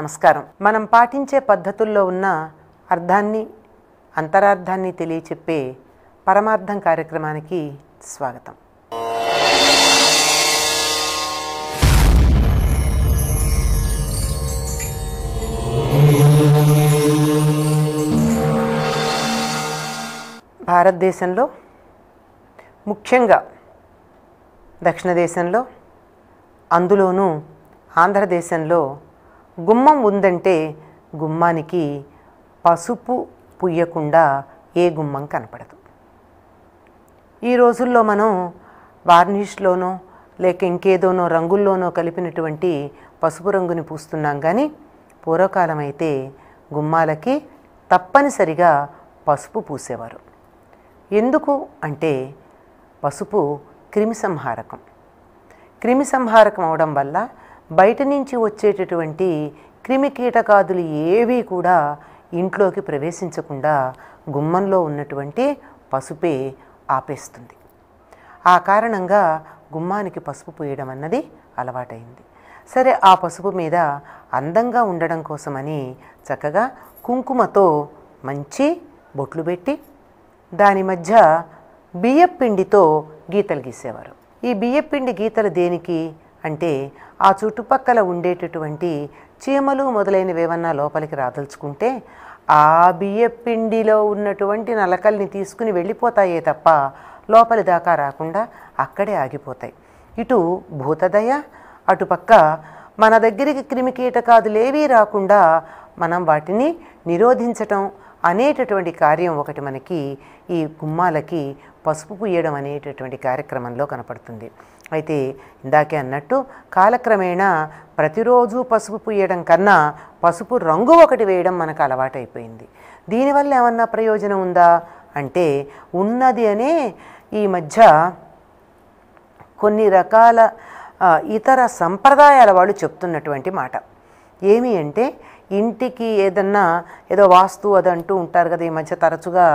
నమస్కారం. మనం పాటించే పద్ధతుల్లో ఉన్న అర్థాన్ని అంతరార్థాన్ని తెలియచెప్పే పరమార్థం కార్యక్రమానికి స్వాగతం. భారతదేశంలో ముఖ్యంగా దక్షిణ దేశంలో అందులోనూ ఆంధ్రదేశంలో గుమ్మం ఉందంటే గుమ్మానికి పసుపు పుయ్యకుండా ఏ గుమ్మం కనపడదు. ఈ రోజుల్లో మనం వార్నిష్లోనో లేక ఇంకేదోనో రంగుల్లోనో కలిపినటువంటి పసుపు రంగుని పూస్తున్నాం. కానీ పూర్వకాలం అయితే గుమ్మాలకి తప్పనిసరిగా పసుపు పూసేవారు. ఎందుకు అంటే పసుపు క్రిమిసంహారకం. క్రిమిసంహారకం అవడం వల్ల బయట నుంచి వచ్చేటటువంటి క్రిమికీటకాదులు ఏవీ కూడా ఇంట్లోకి ప్రవేశించకుండా గుమ్మంలో ఉన్నటువంటి పసుపే ఆపేస్తుంది. ఆ కారణంగా గుమ్మానికి పసుపు పూయడం అన్నది అలవాటైంది. సరే, ఆ పసుపు మీద అందంగా ఉండడం కోసమని చక్కగా కుంకుమతో మంచి బొట్లు పెట్టి దాని మధ్య బియ్యపిండితో గీతలు గీసేవారు. ఈ బియ్యపిండి గీతలు దేనికి అంటే ఆ చుట్టుపక్కల ఉండేటటువంటి చీమలు మొదలైనవి ఏమన్నా లోపలికి రాదలుచుకుంటే ఆ బియ్యపిండిలో ఉన్నటువంటి నలకల్ని తీసుకుని వెళ్ళిపోతాయే తప్ప లోపలి దాకా రాకుండా అక్కడే ఆగిపోతాయి. ఇటు భూతదయ, అటుపక్క మన దగ్గరికి క్రిమికీటకాదులేవీ రాకుండా మనం వాటిని నిరోధించటం అనేటటువంటి కార్యం ఒకటి మనకి ఈ గుమ్మాలకి పసుపు పూయడం అనేటటువంటి కార్యక్రమంలో కనపడుతుంది. అయితే ఇందాకే అన్నట్టు కాలక్రమేణా ప్రతిరోజు పసుపు పూయడం కన్నా పసుపు రంగు ఒకటి వేయడం మనకు అలవాటైపోయింది. దీనివల్ల ఏమన్నా ప్రయోజనం ఉందా అంటే ఉన్నది అనే ఈ మధ్య కొన్ని రకాల ఇతర సంప్రదాయాల వాళ్ళు చెప్తున్నటువంటి మాట ఏమి అంటే ఇంటికి ఏదో వాస్తు అది అంటూ ఉంటారు కదా. ఈ మధ్య తరచుగా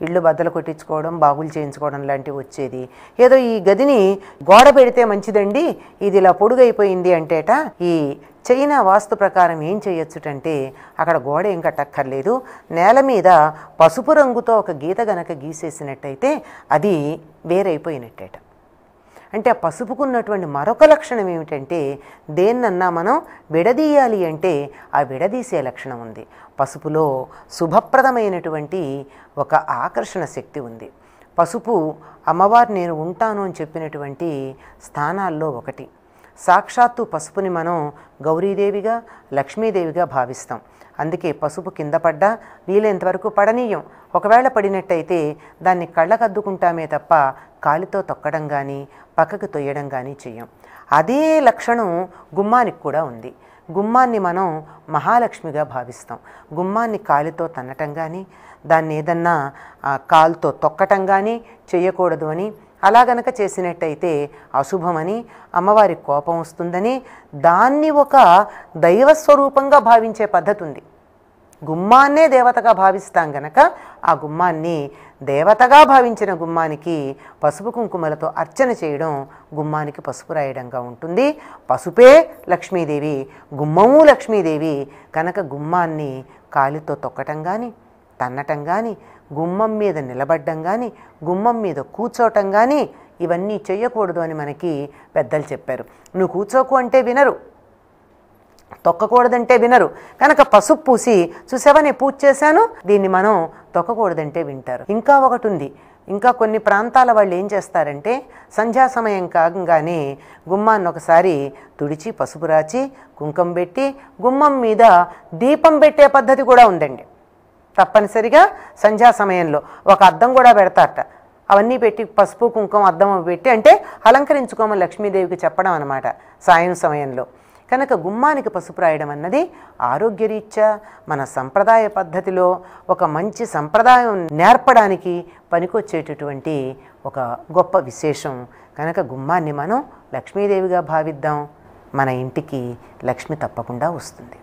ఇళ్ళు బద్దలు కొట్టించుకోవడం, బాగులు చేయించుకోవడం లాంటివి వచ్చేది. ఏదో ఈ గదిని గోడ పెడితే మంచిదండి, ఇది ఇలా పొడుగైపోయింది అంటేట ఈ చైనా వాస్తు ప్రకారం ఏం చేయొచ్చుటంటే అక్కడ గోడ ఏం కట్టక్కర్లేదు, నేల మీద పసుపు రంగుతో ఒక గీత గనక గీసేసినట్టయితే అది వేరైపోయినట్టేట. అంటే ఆ పసుపుకున్నటువంటి మరొక లక్షణం ఏమిటంటే దేన్నన్నా మనం విడదీయాలి అంటే ఆ విడదీసే లక్షణం ఉంది. పసుపులో శుభప్రదమైనటువంటి ఒక ఆకర్షణ శక్తి ఉంది. పసుపు అమ్మవారు నేను ఉంటాను అని చెప్పినటువంటి స్థానాల్లో ఒకటి. సాక్షాత్తు పసుపుని మనం గౌరీదేవిగా, లక్ష్మీదేవిగా భావిస్తాం. అందుకే పసుపు కింద పడ్డా వీలైనంతవరకు పడనీయం. ఒకవేళ పడినట్టయితే దాన్ని కళ్ళకద్దుకుంటామే తప్ప కాలితో తొక్కడం కానీ పక్కకు తొయ్యడం కానీ చెయ్యం. అదే లక్షణం గుమ్మానికి కూడా ఉంది. గుమ్మాన్ని మనం మహాలక్ష్మిగా భావిస్తాం. గుమ్మాన్ని కాలితో తన్నటం కానీ దాన్ని ఏదన్నా కాలుతో తొక్కటం కానీ చేయకూడదు అని, అలా గనక చేసినట్టయితే అశుభమని, అమ్మవారి కోపం వస్తుందని, దాన్ని ఒక దైవస్వరూపంగా భావించే పద్ధతి ఉంది. గుమ్మాన్నే దేవతగా భావిస్తాం గనక ఆ గుమ్మాన్ని దేవతగా భావించిన గుమ్మానికి పసుపు కుంకుమలతో అర్చన చేయడం గుమ్మానికి పసుపు రాయడంగా ఉంటుంది. పసుపే లక్ష్మీదేవి, గుమ్మము లక్ష్మీదేవి కనుక గుమ్మాన్ని కాలితో తొక్కటం కానీ, తన్నటం కానీ, గుమ్మం మీద నిలబడ్డం కానీ, గుమ్మం మీద కూర్చోటం కానీ ఇవన్నీ చెయ్యకూడదు అని మనకి పెద్దలు చెప్పారు. నువ్వు కూర్చోకు అంటే వినరు, తొక్కకూడదంటే వినరు. కనుక పసుపు పూసి చూసావా నేను పూజ చేశాను, దీన్ని మనం తొక్కకూడదంటే వింటారు. ఇంకా ఒకటి ఉంది. ఇంకా కొన్ని ప్రాంతాల వాళ్ళు ఏం చేస్తారంటే సంధ్యా సమయం కాగానే గుమ్మాన్ని ఒకసారి తుడిచి పసుపు రాచి కుంకుమ పెట్టి గుమ్మం మీద దీపం పెట్టే పద్ధతి కూడా ఉందండి. తప్పనిసరిగా సంధ్యా సమయంలో ఒక అద్దం కూడా పెడతారట. అవన్నీ పెట్టి పసుపు కుంకుమ అద్దం పెట్టి అంటే అలంకరించుకోమని లక్ష్మీదేవికి చెప్పడం అన్నమాట సాయం సమయంలో. కనుక గుమ్మానికి పసుపు రాయడం అన్నది ఆరోగ్యరీత్యా మన సంప్రదాయ పద్ధతిలో ఒక మంచి సంప్రదాయం నేర్పడానికి పనికొచ్చేటటువంటి ఒక గొప్ప విశేషం. కనుక గుమ్మాన్ని మనం లక్ష్మీదేవిగా భావిద్దాం. మన ఇంటికి లక్ష్మి తప్పకుండా వస్తుంది.